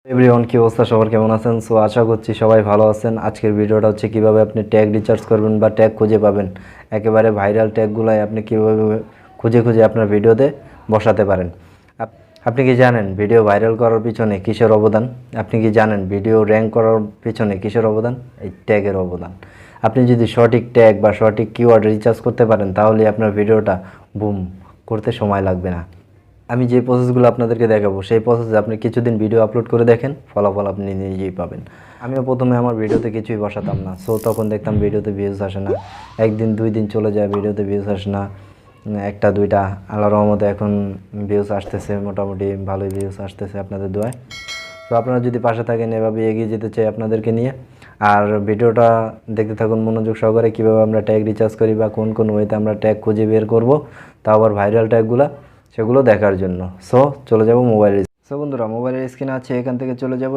Everyone, কি অবস্থা? সবার কেমন আছেন? সো আশা করছি সবাই ভালো আছেন। আজকের ভিডিওটা হচ্ছে কিভাবে আপনি ট্যাগ রিচার্জ করবেন বা ট্যাগ খুঁজে পাবেন। একেবারে ভাইরাল ট্যাগগুলাই আপনি কিভাবে খুঁজে খুঁজে আপনার ভিডিওতে বসাতে পারেন। আপনি কি জানেন ভিডিও ভাইরাল করার পিছনে কিসের অবদান? আপনি কি জানেন ভিডিও র্যাঙ্ক করার পিছনে কিসের অবদান? এই ট্যাগের অবদান। আপনি যদি সঠিক ট্যাগ বা সঠিক কিওয়ার্ড রিচার্জ করতে পারেন তাহলে আপনার ভিডিওটা বুম করতে সময় লাগবে না। আমি যে প্রসেসগুলো আপনাদেরকে দেখাবো সেই প্রসেসে আপনি কিছুদিন ভিডিও আপলোড করে দেখেন, ফলাফল আপনি নিজেই পাবেন। আমিও প্রথমে আমার ভিডিওতে কিছুই বসাতাম না, সো তখন দেখতাম ভিডিওতে ভিউজ আসে না, একদিন দুই দিন চলে যায় ভিডিওতে ভিউজ আসে না, একটা দুইটা। আল্লাহর রহমতে এখন ভিউজ আসতেছে, মোটামুটি ভালোই ভিউজ আসতেছে আপনাদের দোয়ায়। তো আপনারা যদি পাশে থাকেন, এভাবে এগিয়ে যেতে চাই আপনাদেরকে নিয়ে। আর ভিডিওটা দেখতে থাকুন মনোযোগ সহকারে, কীভাবে আমরা ট্যাগ রিচার্জ করি বা কোন কোন ওয়েতে আমরা ট্যাগ খুঁজে বের করব, তাও আবার ভাইরাল ট্যাগগুলো, সেগুলো দেখার জন্য। সো চলে যাব মোবাইলের। সো বন্ধুরা, মোবাইলের স্ক্রিন আছে, এখান থেকে চলে যাব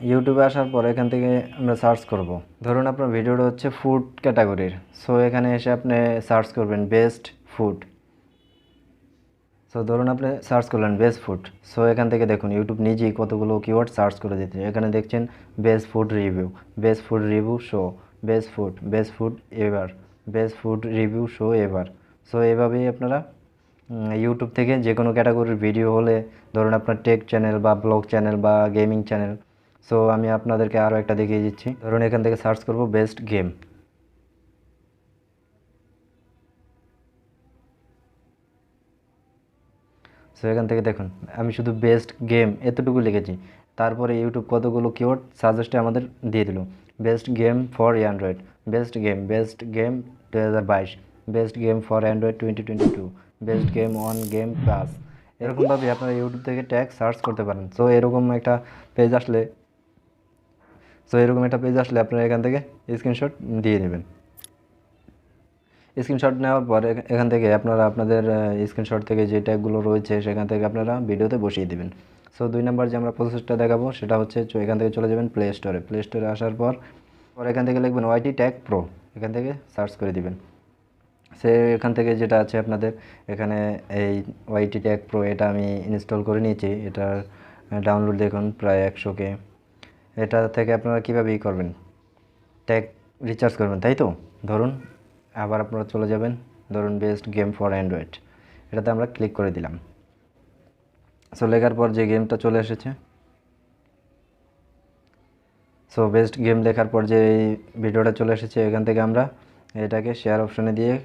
ইউটিউবে আসার পর এখান থেকে আমরা সার্চ করব। ধরুন আপনার ভিডিওটা হচ্ছে ফুড ক্যাটাগরির, সো এখানে এসে আপনি সার্চ করবেন বেস্ট ফুড। সো ধরুন আপনি সার্চ করলেন বেস্ট ফুড। সো এখান থেকে দেখুন ইউটিউব নিজেই কতগুলো কিওয়ার্ড সার্চ করে দিচ্ছে। এখানে দেখছেন best food review show, best food ever, best food review show ever. So এভাবেই আপনারা ইউটিউব থেকে যে কোনো ক্যাটাগরির ভিডিও হলে, ধরুন আপনার টেক চ্যানেল বা ব্লগ চ্যানেল বা গেমিং চ্যানেল। সো আমি আপনাদেরকে আরও একটা দেখিয়ে দিচ্ছি। ধরুন এখান থেকে সার্চ করব বেস্ট গেম। সো এখান থেকে দেখুন আমি শুধু বেস্ট গেম এতটুকু লিখেছি, তারপরে ইউটিউব কতগুলো কিওয়ার্ড সাজেস্টে আমাদের দিয়ে দিল। Best game for Android, best game 2022, best game for Android 2022, best game on game plus. এরকমভাবে আপনারা ইউটিউব থেকে ট্যাগ সার্চ করতে পারেন। সো এরকম একটা পেজ আসলে আপনারা এখান থেকে স্ক্রিনশট দিয়ে দেবেন। স্ক্রিনশট নেওয়ার পর এখান থেকে আপনারা আপনাদের স্ক্রিনশট থেকে যে ট্যাগগুলো রয়েছে সেখান থেকে আপনারা ভিডিওতে বসিয়ে দেবেন। সো 2 নাম্বার যে আমরা প্রসেসটা দেখাবো সেটা হচ্ছে এখান থেকে চলে যাবেন প্লে স্টোরে আসার পর এখান থেকে লিখবেন ওয়াইটি ট্যাগ প্রো, এখান থেকে সার্চ করে দিবেন। এখান থেকে যেটা আছে আপনাদের এখানে এই ওয়াইটি ট্যাগ প্রো, এটা আমি ইনস্টল করে নিয়েছি। এটার ডাউনলোড দেখুন প্রায় 100K। এটা থেকে আপনারা কীভাবে করবেন, ট্যাগ রিচার্জ করবেন, তাই তো? ধরুন আবার আপনারা চলে যাবেন, ধরুন বেস্ট গেম ফর অ্যান্ড্রয়েড, এটাতে আমরা ক্লিক করে দিলাম। সো লেখার পর যে গেমটা চলে এসেছে, সো বেস্ট গেম লেখার পর যে ভিডিওটা চলে এসেছে, এখান থেকে আমরা এটাকে শেয়ার অপশনে দিয়ে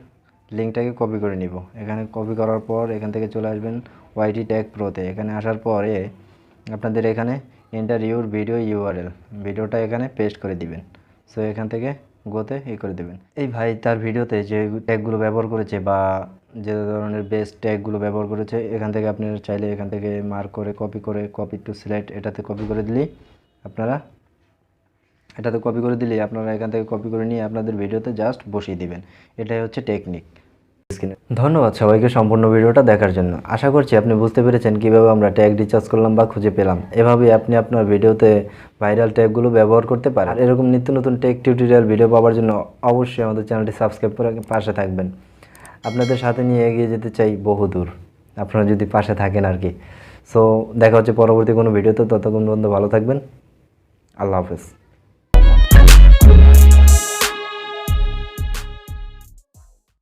লিঙ্কটাকে কপি করে নিব। এখানে কপি করার পর এখান থেকে চলে আসবেন ওয়াইটি ট্যাগ প্রোতে। এখানে আসার পরে আপনাদের এখানে এন্টার ইউর ভিডিও ইউআরএল, ভিডিওটা এখানে পেস্ট করে দিবেন। সো এখান থেকে গোতে করে দেবেন। এই ভাই তার ভিডিওতে যে ট্যাগগুলো ব্যবহার করেছে বা যে ধরনের বেস্ট ট্যাগগুলো ব্যবহার করেছে, এখান থেকে আপনি চাইলে এখান থেকে মার্ক করে কপি টু সিলেক্ট, এটাতে কপি করে দিলেই আপনারা এখান থেকে কপি করে নিয়ে আপনাদের ভিডিওতে জাস্ট বসিয়ে দিবেন। এটাই হচ্ছে টেকনিক। ধন্যবাদ সবাইকে সম্পূর্ণ ভিডিওটা দেখার জন্য। আশা করছি আপনি বুঝতে পেরেছেন কীভাবে আমরা ট্যাগ রিচার্জ করলাম বা খুঁজে পেলাম। এভাবেই আপনি আপনার ভিডিওতে ভাইরাল ট্যাগগুলো ব্যবহার করতে পারেন। আর এরকম নিত্য নতুন টেক টিউটোরিয়াল ভিডিও পাওয়ার জন্য অবশ্যই আমাদের চ্যানেলটি সাবস্ক্রাইব করে পাশে থাকবেন। আপনাদের সাথে নিয়ে এগিয়ে যেতে চাই বহুদূর, আপনারা যদি পাশে থাকেন আর কি। সো দেখা হচ্ছে পরবর্তী কোনো ভিডিওতে, ততক্ষণ পর্যন্ত ভালো থাকবেন। আল্লাহ হাফেজ।